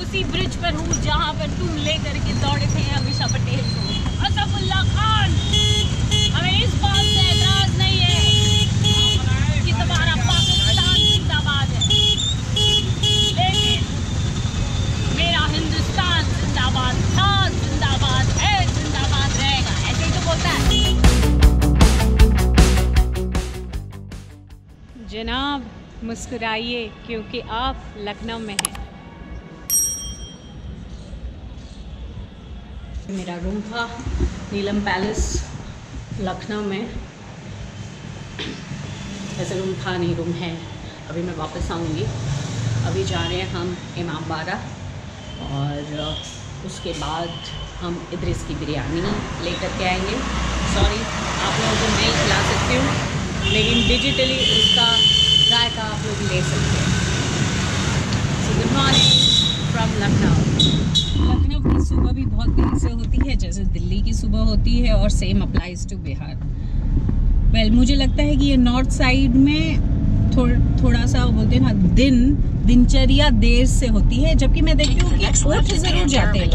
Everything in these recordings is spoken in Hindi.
उसी ब्रिज पर हूँ जहाँ पर तुम लेकर के दौड़े थे अमीषा पटेल को। असफुल्ला खान, हमें इस बात से एतराज नहीं है कि तुम्हारा पाकिस्तान जिंदाबाद है, लेकिन मेरा हिंदुस्तान जिंदाबाद था, जिंदाबाद है, जिंदाबाद रहेगा। ऐसे ही तो बोलता है। जनाब मुस्कुराइए क्योंकि आप लखनऊ में हैं। मेरा रूम था नीलम पैलेस लखनऊ में। ऐसा रूम था नहीं, रूम है। अभी मैं वापस आऊँगी। अभी जा रहे हैं हम इमाम बाड़ा और उसके बाद हम इदरिस की बिरयानी लेकर के आएंगे। सॉरी, आप लोगों को नहीं खिला सकती हूँ, लेकिन डिजिटली उसका जायका आप लोग ले सकते हैं। Good morning from Lucknow. Lucknow की सुबह भी बहुत देर से होती है, जैसे दिल्ली की सुबह होती है, और same applies to Bihar. Well, मुझे लगता है कि ये नॉर्थ साइड में थोड़ा सा बोलते हैं ना, दिनचर्या देर से होती है, जबकि मैं देखती हूँ कि उठ जरूर जाते हैं।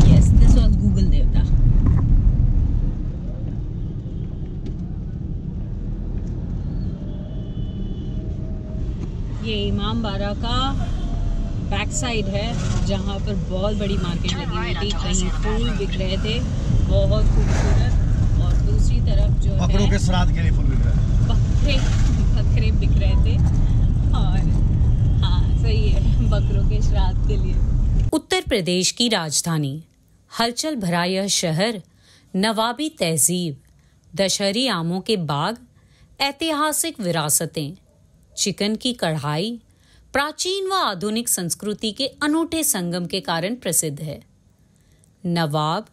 यस, दिस वाज गूगल देवता। ये इमाम बाड़ा का बैक साइड है, जहाँ पर बहुत बड़ी मार्केट लगी हुई थी। कहीं फूल बिक रहे थे बहुत खूबसूरत, और दूसरी तरफ जो है बकरों के श्राद्ध के लिए फूल बिक रहे थे। बकरे बिक रहे थे। और हाँ, सही है, बकरों के श्राद्ध के लिए। उत्तर प्रदेश की राजधानी, हलचल भरा यह शहर, नवाबी तहजीब, दशहरी आमों के बाग, ऐतिहासिक विरासतें, चिकन की कढ़ाई, प्राचीन व आधुनिक संस्कृति के अनूठे संगम के कारण प्रसिद्ध है। नवाब,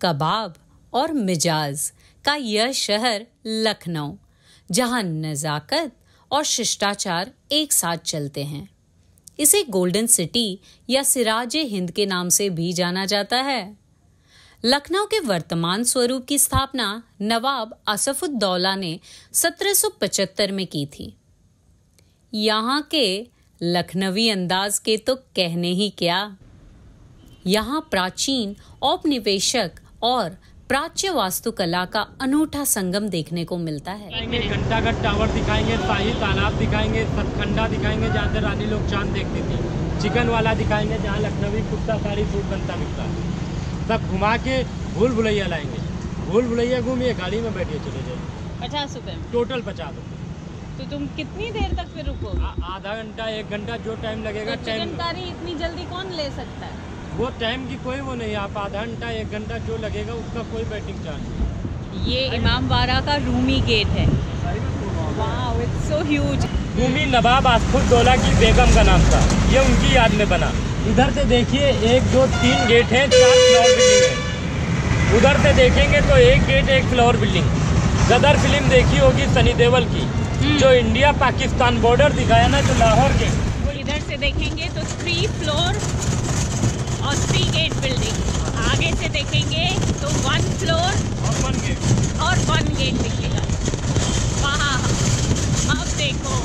कबाब और मिजाज का यह शहर लखनऊ, जहां नजाकत और शिष्टाचार एक साथ चलते हैं। इसे गोल्डन सिटी या सिराज हिंद के नाम से भी जाना जाता है। लखनऊ के वर्तमान स्वरूप की स्थापना नवाब आसफुद्दौला ने 1775 में की थी। यहाँ के लखनवी अंदाज के तो कहने ही क्या। यहाँ प्राचीन औपनिवेशक और प्राच्य वास्तुकला का अनूठा संगम देखने को मिलता है। घंटाघर टावर दिखाएंगे, शाही तालाब दिखाएंगे, सतखंडा दिखाएंगे जहाँ से रानी लोग चांद देखती थी, चिकन वाला दिखाएंगे जहाँ लखनवी कुत्ता साड़ी सूट बनता मिलता है। सब घुमा के भूल भुलैया लाएंगे। भूल भुलैया घूमिए, गाड़ी में बैठिए, चले जाइए। 50 रुपए टोटल 50 रुपये। तो तुम कितनी देर तक फिर रुकोगे? आधा घंटा, 1 घंटा, जो टाइम लगेगा। तो चिकनकारी इतनी जल्दी कौन ले सकता है? वो टाइम की कोई वो नहीं। आप आधा घंटा, 1 घंटा जो लगेगा उसका कोई वेटिंग चार्ज नहीं। ये इमाम बाड़ा का रूमी गेट है। Wow, it's so huge. Rumi Nawab Asafuddaula की बेगम का नाम था, ये उनकी याद में बना। इधर से देखिए 1, 2, 3 गेट हैं, 4 फ्लोर बिल्डिंग है। उधर से देखेंगे तो 1 गेट 1 फ्लोर बिल्डिंग। गदर फिल्म देखी होगी सनी देओल की, जो इंडिया पाकिस्तान बॉर्डर दिखाया ना, जो लाहौर के। इधर से देखेंगे तो 3 फ्लोर और 3 गेट बिल्डिंग। आगे से देखेंगे तो 1 फ्लोर और 1 गेट दिखेगा। वहाँ अब देखो,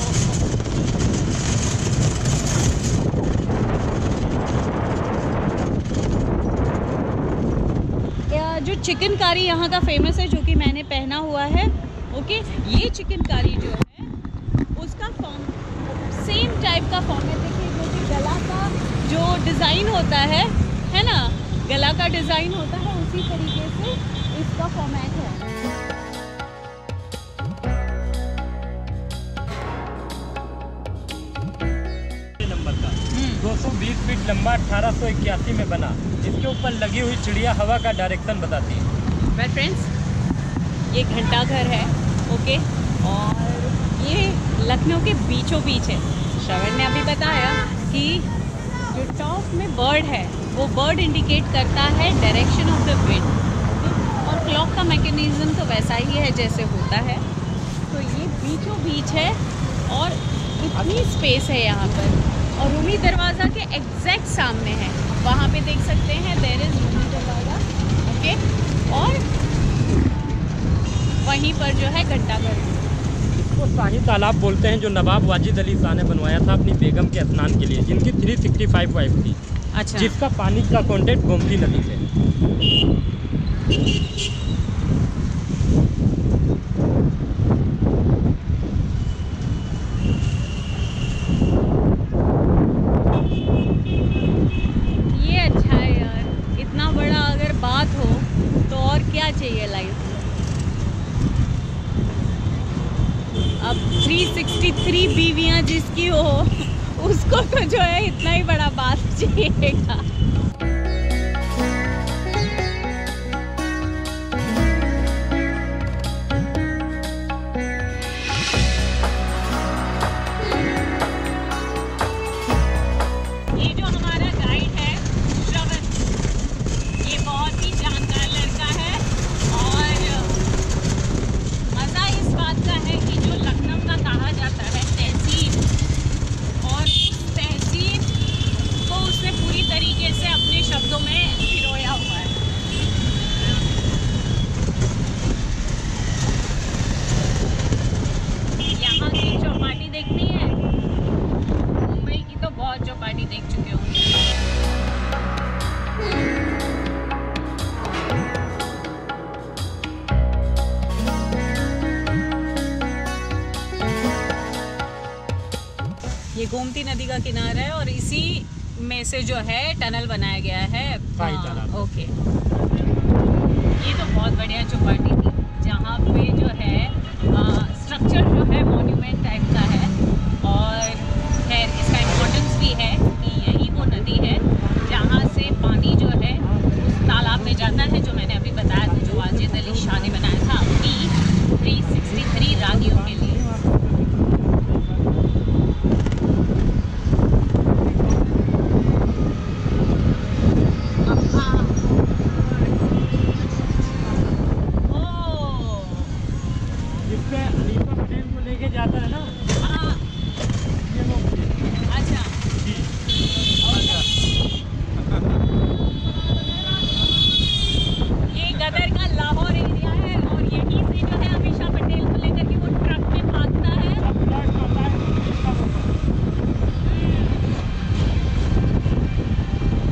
जो चिकनकारी यहाँ का फेमस है, जो कि मैंने पहना हुआ है। ओके, ये चिकनकारी जो है उसका फॉर्म सेम टाइप का फॉर्म है। देखिए, जो कि गला का जो डिज़ाइन होता है ना, गला का डिज़ाइन होता है, उसी तरीके से इसका फॉर्मेट है। नंबर का 220 फीट लंबा, 1881 में बना। इसके ऊपर लगी हुई चिड़िया हवा का डायरेक्शन बताती है। मेरे फ्रेंड्स, ये घंटा घर है। ओके, और ये लखनऊ के बीचों बीच है। श्रवण ने अभी बताया कि जो टॉप में बर्ड है, वो बर्ड इंडिकेट करता है डायरेक्शन ऑफ द विंड, और क्लॉक का मैकेनिज्म तो वैसा ही है जैसे होता है। तो ये बीचों बीच है और इतनी स्पेस है यहाँ पर। और रूमी दरवाज़ा के एग्जैक्ट सामने है, वहाँ पे देख सकते हैं देयर इज़ रूमी दरवाज़ा। ओके, और वहीं पर जो है घंटाघर। को शाही तालाब बोलते हैं, जो नवाब वाजिद अली शाह ने बनवाया था अपनी बेगम के स्नान के लिए, जिनकी 365 वाइफ थी। अच्छा। जिसका पानी का कॉन्टेक्ट गोमती नदी से। ये अच्छा है यार, इतना बड़ा अगर बात हो तो और क्या चाहिए लाइफ में। अब 363 बीवियां जिसकी हो उसको तो जो है इतना ही बड़ा बात चाहिएगा। ये जो हमारा गाइड है श्रवण, ये बहुत ही जानकार लड़का है और मज़ा इस बात का है कि जो लखनऊ का कहा जाता है तहसीब, और उस तहसीब को उसने पूरी तरीके से अपने शब्दों में पिरोया हुआ है। यहाँ की चौपाटी देखनी है, मुंबई की तो बहुत चौपाटी देख चुके होंगे। ये गोमती नदी का किनारा है और इसी में से जो है टनल बनाया गया है। शाही तालाब। ओके, ये तो बहुत बढ़िया चौपाटी थी, जहाँ पे जो है स्ट्रक्चर जो है मॉन्यूमेंट टाइप का है, और खैर इसका इम्पोर्टेंस भी है कि यही वो नदी है जहाँ से पानी जो है उस तालाब में जाता है, जो मैंने अभी बताया था, जो वाजिद अली शाह ने बनाया था अपनी 363 रानियों के लिए। जिससे अलीफा पटेल को लेके जाता है ना, हाँ, ये वो अच्छा। जी। ये गदर का लाहौर एरिया है और यहीं से जो है अमीषा पटेल को लेकर के वो ट्रक में भागता है।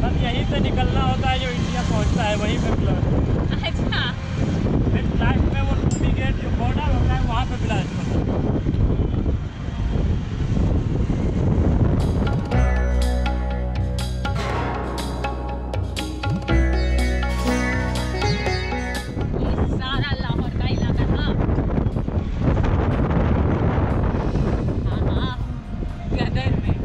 बस यहीं से निकलना होता है, जो इंडिया पहुंचता है वहीं पे ब्लास्ट। अच्छा, फिर लास्ट में वो टूटी गेट जो बॉर्डर होता है वहाँ पे ब्लास्ट होता है। ये सारा लाहौर का इलाका था। हाँ हाँ, गदर में।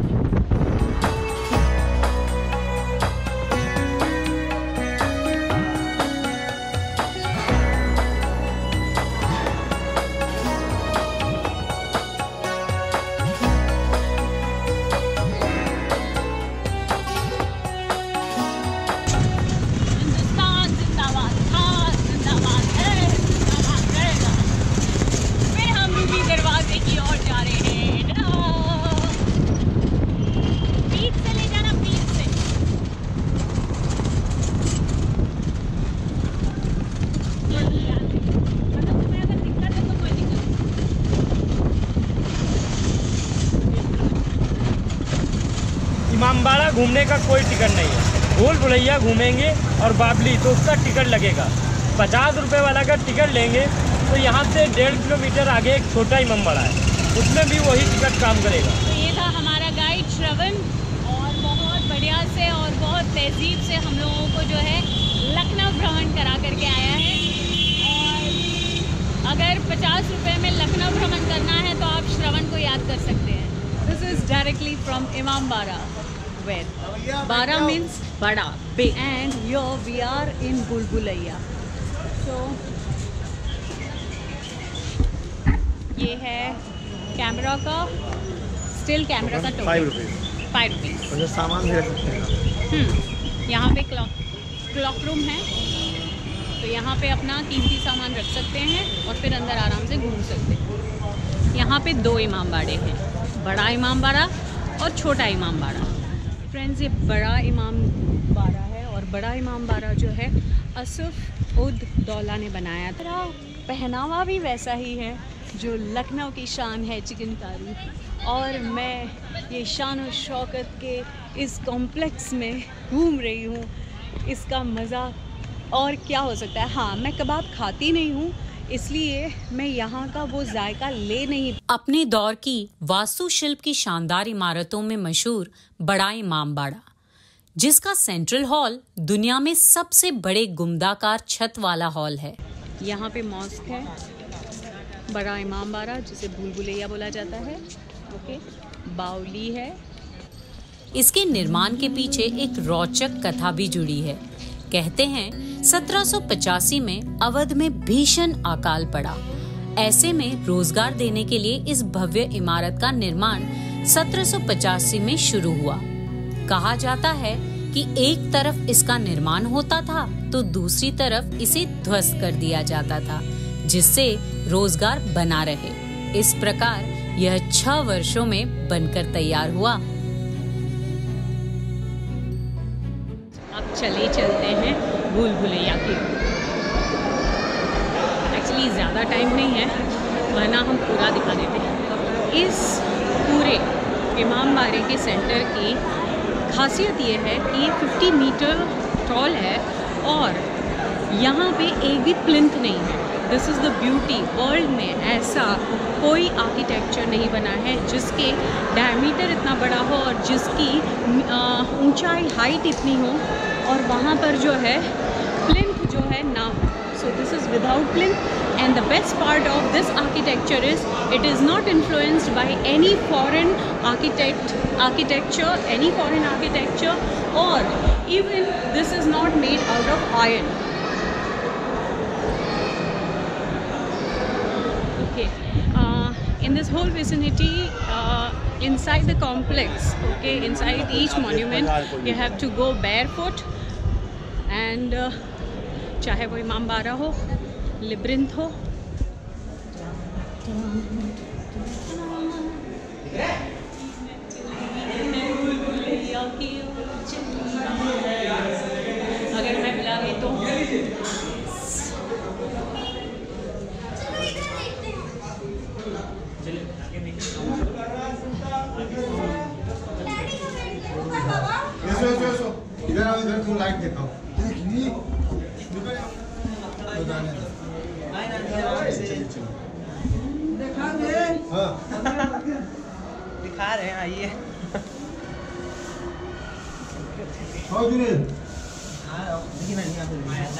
हिंदुस्तान जिंदाबाद था, जिंदाबाद है, जिंदाबाद रहेगा। फिर हम रूबी दरवाजे की ओर जा रहे हैं। बीच से ले जाना, बीच से। मतलब तुम्हें अगर दिक्कत है तो कोई दिक्कत नहीं। इमामबाड़ा घूमने का कोई टिकट नहीं है। भूल भुलैया घूमेंगे और बाबली तो उसका टिकट लगेगा 50 रुपये वाला का टिकट लेंगे तो यहाँ से 1.5 किलोमीटर आगे एक छोटा इमामबाड़ा है, उसमें भी वही टिकट काम करेगा। तो ये था हमारा गाइड श्रवण, और बहुत बढ़िया से और बहुत तहजीब से हम लोगों को जो है लखनऊ भ्रमण करा करके आया है। और अगर 50 रुपये में लखनऊ भ्रमण करना है तो आप श्रवण को याद कर सकते हैं। This is directly from Imambara, where बारा मीन्स बड़ा, big, and here we are in बुलबुलैया। So ये है कैमरा का, स्टिल कैमरा का टोकन 5 रुपीज़ 5 रुपीज़। और जो सामान भी रख सकते हैं। यहाँ पे क्लॉक रूम है, तो यहाँ पे अपना कीमती सामान रख सकते हैं और फिर अंदर आराम से घूम सकते हैं। यहाँ पे 2 इमामबाड़े हैं, बड़ा इमामबाड़ा और छोटा इमामबाड़ा। फ्रेंड्स, ये बड़ा इमामबाड़ा है और बड़ा इमामबाड़ा जो है असफ उद दौला ने बनाया था। पहनावा भी वैसा ही है, जो लखनऊ की शान है चिकनकारी, और मैं ये शान और शौकत के इस कॉम्प्लेक्स में घूम रही हूँ। इसका मज़ा और क्या हो सकता है। हाँ, मैं कबाब खाती नहीं हूँ, इसलिए मैं यहाँ का वो जायका ले नहीं। अपने दौर की वास्तुशिल्प की शानदार इमारतों में मशहूर बड़ा इमामबाड़ा, जिसका सेंट्रल हॉल दुनिया में सबसे बड़े गुम्बदाकार छत वाला हॉल है। यहाँ पे मॉस्क है, बड़ा इमामबाड़ा जिसे भूल भुलैया बोला जाता है। ओके, बावली है। इसके निर्माण के पीछे एक रोचक कथा भी जुड़ी है। कहते हैं 1785 में अवध में भीषण अकाल पड़ा। ऐसे में रोजगार देने के लिए इस भव्य इमारत का निर्माण 1785 में शुरू हुआ। कहा जाता है कि एक तरफ इसका निर्माण होता था तो दूसरी तरफ इसे ध्वस्त कर दिया जाता था, जिससे रोजगार बना रहे। इस प्रकार यह 6 वर्षों में बनकर तैयार हुआ। अब चलते हैं भूल भुलैया की। एक्चुअली ज़्यादा टाइम नहीं है, वरना हम पूरा दिखा देते हैं। इस पूरे इमामबाड़े के सेंटर की खासियत ये है कि 50 मीटर टॉल है और यहाँ पे एक भी प्लिंथ नहीं है। This is the beauty. World में ऐसा कोई आर्किटेक्चर नहीं बना है जिसके डायमीटर इतना बड़ा हो और जिसकी ऊंचाई हाइट इतनी हो और वहाँ पर जो है प्लिंथ जो है ना हो। So this is without plinth, and the best part of this architecture is it is not influenced by any foreign architecture, or even this is not made out of iron. Okay, in this whole vicinity, inside the complex, okay, inside each monument you have to go barefoot, and चाहे वो इमामबाड़ा हो, लिब्रिंथ हो, अगर मैं मिला गई तो इधर तुम लाइट दिखाओ। दिखा रहे हैं, आइए।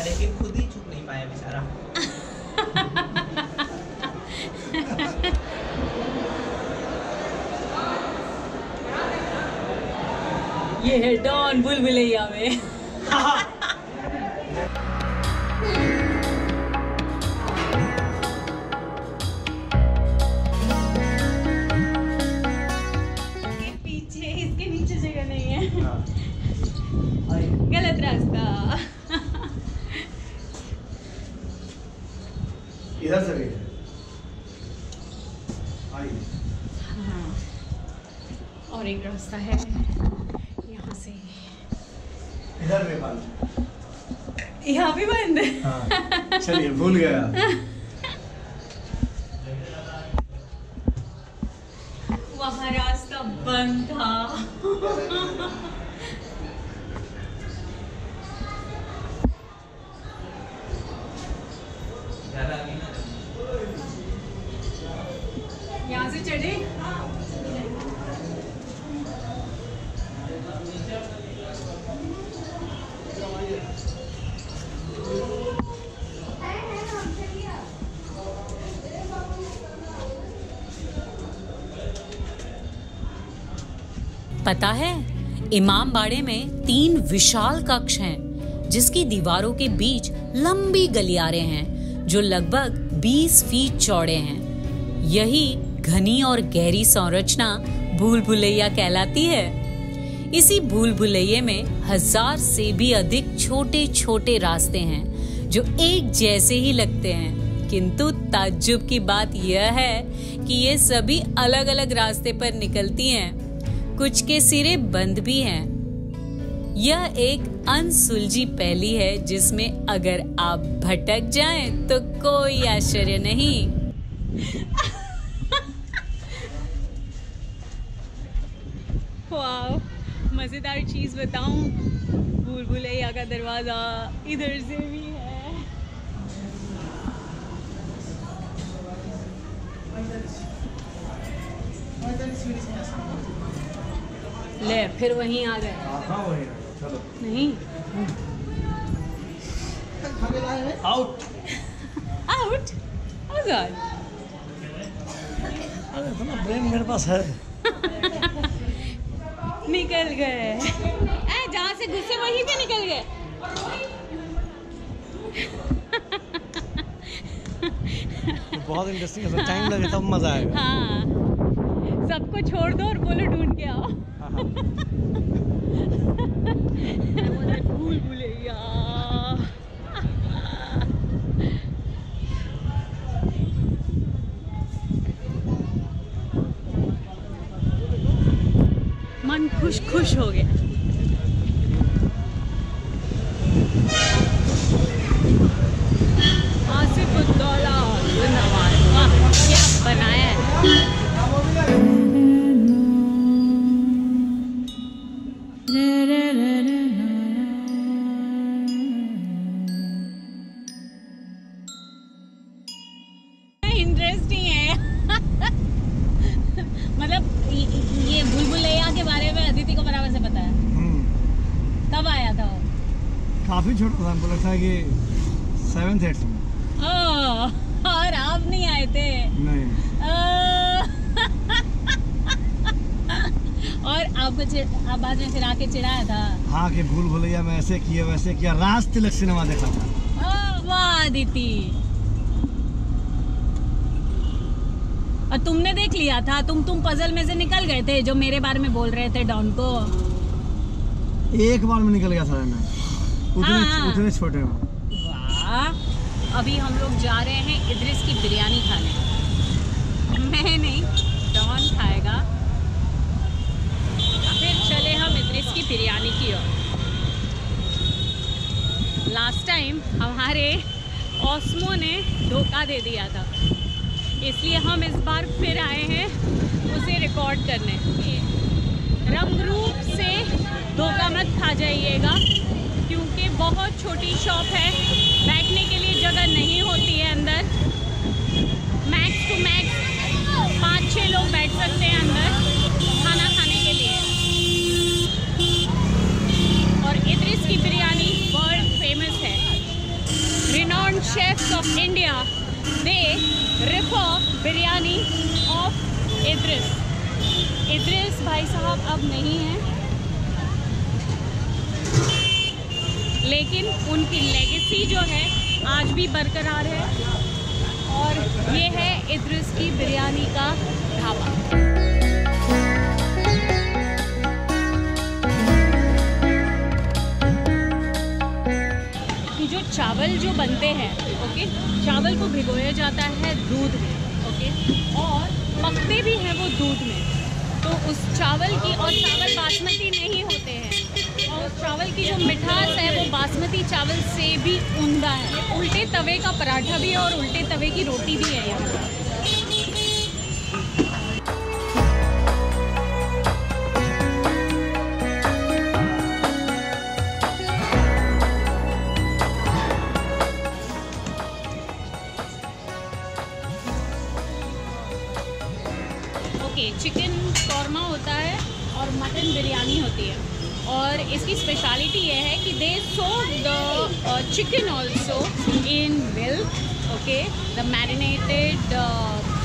लेकिन खुद ही छुप नहीं पाया बेचारा। ये है डॉन भूल भुलैया में। गलत रास्ता। इधर से हाँ, और एक रास्ता है यहाँ से। इधर भी बंद, यहाँ भी बंद। हाँ, चलिए भूल गया। वहाँ रास्ता बंद था। यहाँ से चढ़े। पता है, इमामबाड़े में 3 विशाल कक्ष हैं, जिसकी दीवारों के बीच लंबी गलियारे हैं जो लगभग 20 फीट चौड़े हैं। यही घनी और गहरी संरचना भूल भुलैया कहलाती है। इसी भूल भुलैये में 1000 से भी अधिक छोटे छोटे रास्ते हैं जो एक जैसे ही लगते हैं, किंतु ताज्जुब की बात यह है कि ये सभी अलग अलग रास्ते पर निकलती हैं। कुछ के सिरे बंद भी हैं। यह एक अनसुलझी पहेली है जिसमें अगर आप भटक जाएं तो कोई आश्चर्य नहीं। वाओ, मज़ेदार चीज़ बताऊं, भूल भुलैया का दरवाज़ा इधर से भी है। ले फिर वहीं आ गए। हाँ वही चलो नहीं, आउट। आउट। Oh God. अरे इतना ब्रेन मेरे पास है। निकल गए। जहाँ से घुसे वहीं पे निकल गए। बहुत इंटरेस्टिंग है, टाइम लगे तब मजा आएगा। हाँ, सबको छोड़ दो और बोलो ढूंढ के आओ। भूल भुलैया। मन खुश खुश हो गया। आसिफुद्दौला जिंदाबाद। वाह, क्या बनाया है। इंटरेस्टिंग है। मतलब ये भूल भुलैया के बारे में अदिति को बराबर से पता है। कब आया था वो? काफी छोटा था, हमको लगता है कि 7th 8th में। और आप नहीं आए थे? नहीं। और आपको आप बाद में फिर आके चिढ़ाया था। हाँ कि भूल भुलैया में ऐसे किया वैसे किया। राज तिलक सिनेमा देखा था। वाह अदिति, और तुमने देख लिया था? तुम पजल में से निकल गए थे जो मेरे बारे में बोल रहे थे डॉन को। एक बार में निकल गया था मैं, उतने छोटे में। वाह। अभी हम लोग जा रहे हैं इद्रिस की बिरयानी खाने। मैं नहीं, डॉन खाएगा। फिर चले हम इद्रिस की बिरयानी की ओर। लास्ट टाइम हमारे ऑस्मो ने धोखा दे दिया था, इसलिए हम इस बार फिर आए हैं उसे रिकॉर्ड करने। रंग रूप से धोखा मत खा जाइएगा, क्योंकि बहुत छोटी शॉप है, बैठने के लिए जगह नहीं होती है अंदर। मैक्स टू मैक्स 5-6 लोग बैठ सकते हैं अंदर खाना खाने के लिए। और इद्रिस की बिरयानी वर्ल्ड फेमस है। Renowned chefs of India, they refer biryani of Idris. Idris भाई साहब अब नहीं हैं, लेकिन उनकी लेगेसी जो है आज भी बरकरार है। और ये है इद्रिस की बिरयानी का ढाबा। जो चावल जो बनते हैं, ओके, चावल को भिगोया जाता है दूध में, ओके, और पकते भी हैं वो दूध में। तो उस चावल की, और चावल बासमती नहीं होते हैं, और उस चावल की जो मिठास है वो बासमती चावल से भी उम्दा है। उल्टे तवे का पराठा भी है और उल्टे तवे की रोटी भी है यहाँ पर। चिकन कौरमा होता है और मटन बिरयानी होती है। और इसकी स्पेशलिटी ये है कि they soak the chicken also in milk, okay, the marinated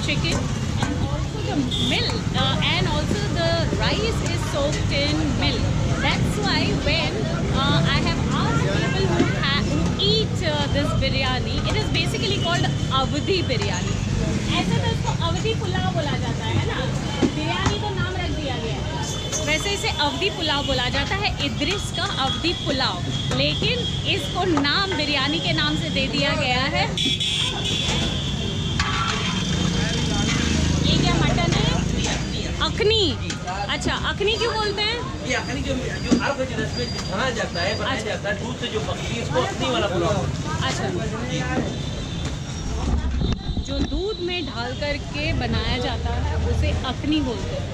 chicken and also the milk and also the rice is soaked in milk. That's why when I have asked people who eat this biryani, it is basically called अवधी बिरयानी. ऐसे तो इसको अवधी पुलाव बोला जाता है ना, बिरयानी तो नाम रख दिया गया है, वैसे इसे अवधी पुलाव बोला जाता है. इद्रिस का अवधी पुलाव, लेकिन इसको नाम बिरयानी के नाम से दे दिया गया है. ये क्या मटन है? अखनी. अच्छा, अखनी क्यों बोलते हैं? ये अखनी जो अर्घ में बना जाता है, बनाया जाता है, दूध से जो पकती है इसको अखनी वाला पुलाव. अच्छा, जो दूध में डाल करके बनाया जाता है उसे अखनी बोलते हैं।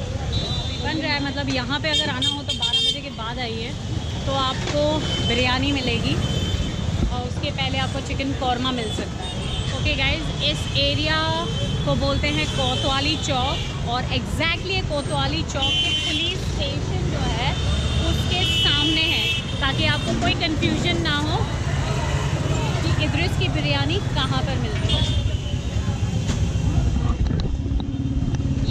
बन रहा है, मतलब यहाँ पे अगर आना हो तो 12 बजे के बाद आइए तो आपको बिरयानी मिलेगी और उसके पहले आपको चिकन कौरमा मिल सकता है। ओके गाइज, इस एरिया को बोलते हैं कोतवाली चौक और एग्जैक्टली कोतवाली चौक के पुलिस स्टेशन जो है उसके सामने है, ताकि आपको कोई कंफ्यूजन ना हो कि इद्रिस की बिरयानी कहाँ पर मिलती है।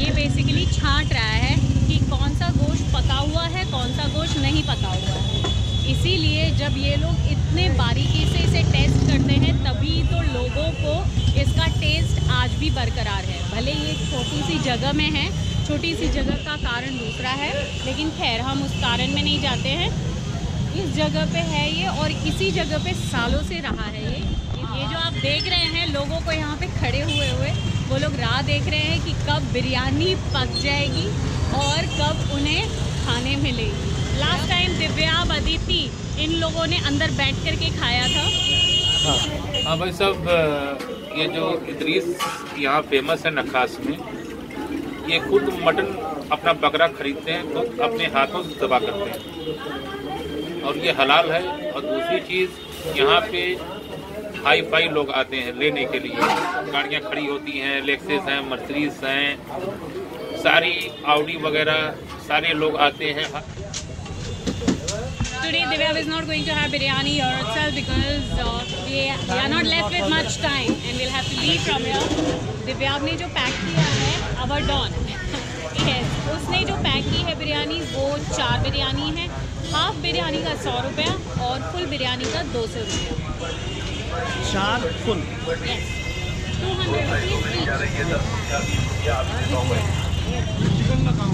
ये बेसिकली छांट रहा है कि कौन सा गोश्त पका हुआ है, कौन सा गोश्त नहीं पका हुआ है। इसीलिए जब ये लोग इतने बारीकी से इसे टेस्ट करते हैं तभी तो लोगों को इसका टेस्ट आज भी बरकरार है। भले ये एक छोटी सी जगह में है, छोटी सी जगह का कारण दूसरा है, लेकिन खैर हम उस कारण में नहीं जाते हैं। इस जगह पे है ये और इसी जगह पे सालों से रहा है ये जो आप देख रहे हैं लोगों को यहाँ पे खड़े हुए वो लोग राह देख रहे हैं कि कब बिरयानी पक जाएगी और कब उन्हें खाने मिलेगी। लास्ट टाइम दिव्या, अदिति इन लोगों ने अंदर बैठ कर के खाया था। हाँ भाई साहब, ये जो इद्रिस यहाँ फेमस है नखास में, ये खुद मटन अपना बकरा खरीदते हैं तो अपने हाथों से दबा करते हैं और ये हलाल है। और दूसरी चीज़, यहाँ पे हाई फाई लोग आते हैं लेने के लिए, गाड़ियाँ खड़ी होती हैं, लेक्सेस हैं, मर्सिडीज हैं, सारी ऑडी वगैरह सारे लोग आते हैं। Today Divya is not going to have biryani herself because we are not left with much time and we'll have to leave from here. Divya ने जो पैक किया है अवर डॉन yes, उसने जो पैक की है बिरयानी वो 4 बिरयानी है। हाफ बिरयानी का 100 रुपया और फुल बिरयानी का 200 रुपया। 4 फुल yes, 200 रुपीज़। चिकन का काम,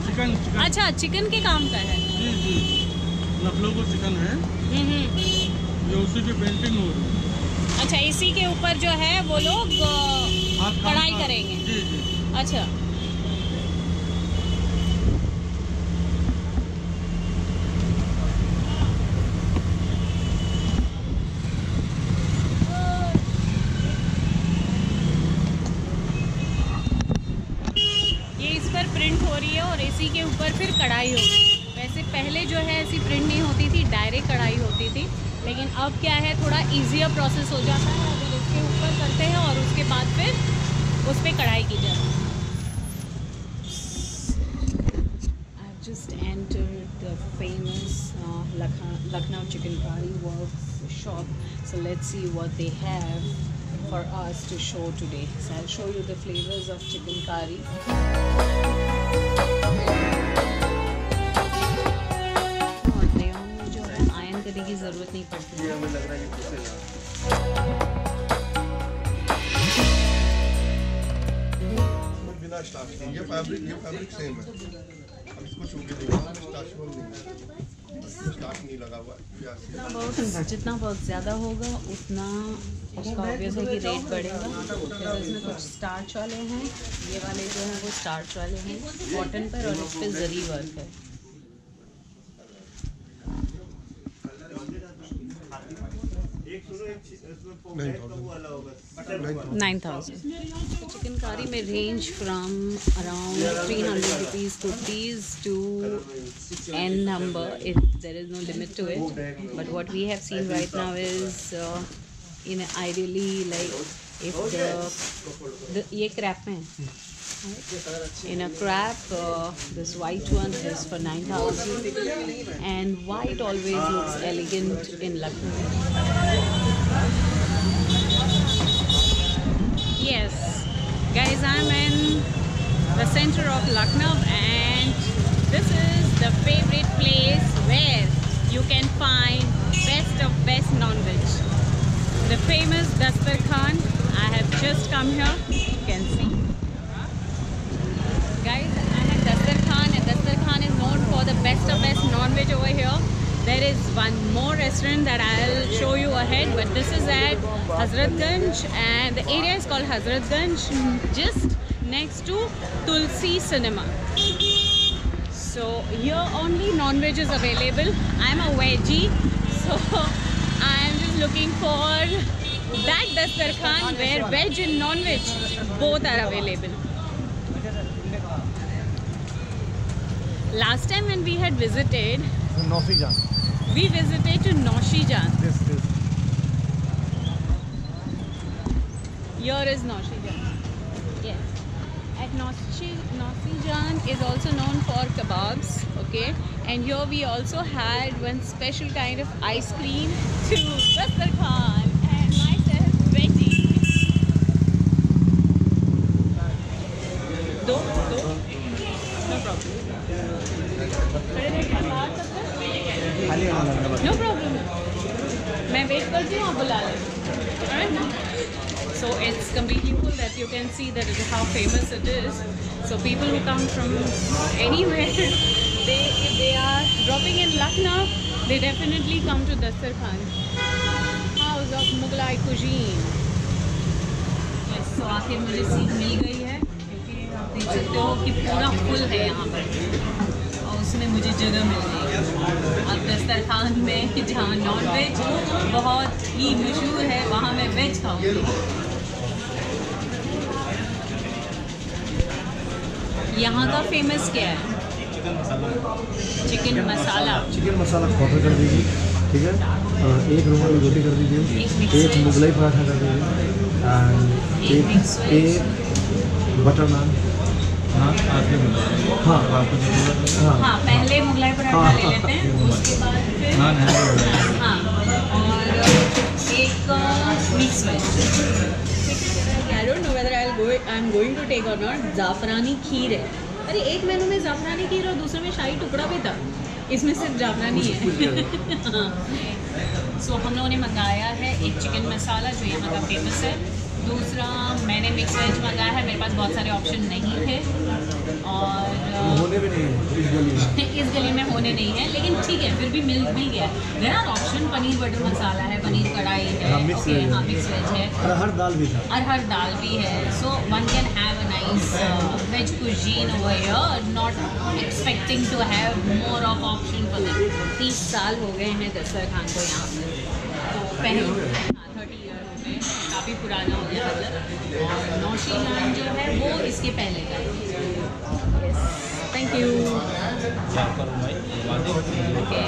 चिकन अच्छा, चिकन के काम का है। जी लखनऊ को चिकन है, ये उसी की पेंटिंग हो रही है। अच्छा, इसी के ऊपर जो है वो लोग कढ़ाई करेंगे। जी अच्छा, ये इस पर प्रिंट हो रही है और इसी के ऊपर फिर कढ़ाई होगी। वैसे पहले जो है ऐसी प्रिंट नहीं होती थी, डायरेक्ट कढ़ाई होती थी, लेकिन अब क्या है थोड़ा इजियर प्रोसेस हो जाता है अगर इसके ऊपर करते हैं और उसके बाद फिर उस पर कढ़ाई की जाती है। I've just entered the famous Lucknow Chikankari workshop, so let's see what they have for us to show today. So I'll show you the flavors of Chikankari. की ज़रूरत नहीं पड़ती है। हमें लग रहा है ये बिना स्टार्च के, ये फैब्रिक सेम है। अब इसको छू के देखो, स्टार्चफुल नहीं है, स्टार्च नहीं लगा हुआ है। जितना बहुत ज़्यादा होगा उतना उसका ऑब्वियस है कि रेट बढ़ेगा। इसमें कुछ स्टार्च वाले हैं, ये वाले जो हैं वो स्टार्च वाले हैं कॉटन पर और इस पर जरी वर्क है। 9,000। चिकनकारी में range from around 300 rupees cookies to n number. There is no limit to it. But what we have seen right now is in ideally like if the ये क्रैप में in a crab this white one is for 9,000 and white always looks elegant in Lucknow. Yes guys, I'm in the center of Lucknow and this is the favorite place where you can find best of best non-veg, the famous Dastarkhan. I have just come here, you can see guys, I'm at Dastarkhan and Dastarkhan is known for the best of best non-veg over here. There is one more restaurant that I'll show you ahead, but this is at Hazratganj and the area is called Hazratganj, just next to Tulsi Cinema. So here only non-veg is available. I'm a veggie, so I'm just looking for that dastarkhan where veg and non-veg both are available. Last time when we had visited, we visited to Naushijan. Here is Naushijan. Yes. At Naushijan is also known for kebabs, okay? And here we also had one special kind of ice cream to dastarkhan and myself veggie. No problem. No problem. मैं वेट करती हूँ, आप बुला लें. So it's completely full, that you can see that is how famous it is. So people who come from anywhere, if they are dropping in Lucknow, they definitely come to Dastarkhan, House of Mughlai Cuisine. Yes, so आखिर मुझे सीट मिल गई है, क्योंकि आप देख सकते हो कि पूरा फुल है यहाँ पर, और उसमें मुझे जगह मिल गई है. अब दस्तरखान में जहाँ नॉन वेज बहुत ही मशहूर है, वहाँ मैं वेज खाऊंगी. यहाँ का फेमस क्या है? चिकन मसाला. चिकन मसाला ऑर्डर कर दीजिए, ठीक है. एक रुमाली रोटी कर दीजिए, एक मुगलाई पराठा कर दीजिए, एक बटर नान. हाँ, पहले मुगलाई पराठा ले लेते हैं, उसके बाद फिर और एक mix veg. I don't know whether I'm going to take or not. ज़ाफ़रानी खीर है. अरे एक मेनू में ज़ाफ़रानी खीर और दूसरे में शाही टुकड़ा भी था, इसमें सिर्फ ज़ाफ़रानी है. सो हम लोगों ने मंगाया है एक चिकन मसाला जो यहाँ का फेमस है. दूसरा मैंने मिक्स वेज मंगाया है. मेरे पास बहुत सारे ऑप्शन नहीं थे और होने भी नहीं है इस गली में होने नहीं है, लेकिन ठीक है, फिर भी मिल गया. There are option. Paneer butter masala है, पनीर कढ़ाई है, मिक्स वेज है, अरहर दाल भी था. अरहर दाल भी है. So one can have a nice veg cuisine over here, not expecting to have more of option for them. 30 साल हो गए हैं दस्तरखान को यहाँ पर. तो पहले 30 ईयर हो गए, काफ़ी पुराना हो गया मतलब. और नौशीजान जो है वो इसके पहले का है. Thank you. ओके,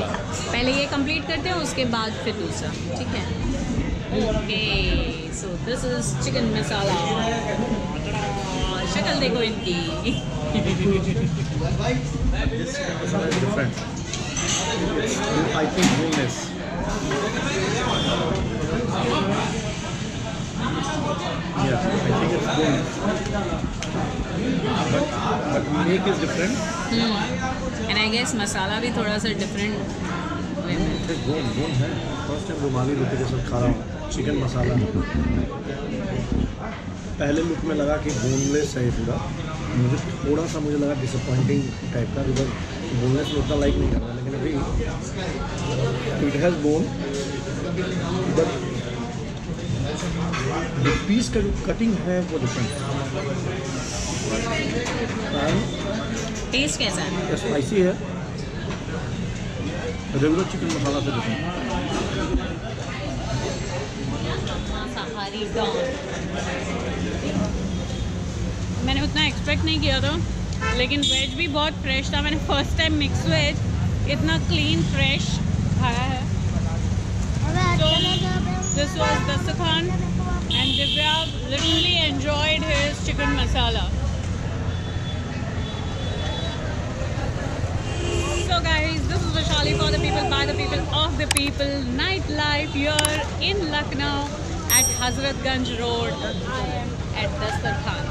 पहले ये कंप्लीट करते हैं, उसके बाद फिर दूसरा, ठीक है. Okay, so this is chicken masala. शक्ल देखो इनकी. I think boneless. Yes, I think it's boneless. But make is different. And I guess मसाला भी थोड़ा सा डिफरेंट वे में. बोन है. फर्स्ट टाइम रुमाली रोटी के साथ खा रहा हूँ चिकन मसाला. पहले लुक में लगा कि बोनलेस है पूरा. मुझे थोड़ा सा लगा डिसअपॉइंटिंग टाइप का, बिकॉज बोनलेस में उतना लाइक नहीं कर रहा. लेकिन अभी it has bone, but peace का जो कटिंग है वो डिफरेंट. टेस्ट कैसा है? स्पाइसी है. रेगुलर चिकन मसाला से डिफरेंट. मांसाहारी डॉन. मैंने उतना एक्सपेक्ट नहीं किया था, लेकिन वेज भी बहुत फ्रेश था. मैंने फर्स्ट टाइम मिक्स वेज इतना क्लीन फ्रेश खाया है. So this was Dastarkhan and Divya literally enjoyed his chicken masala. So guys, this is Vaishali for the people, by the people, of the people. Nightlife here in Lucknow at Hazratganj Road. I am at Dastarkhan.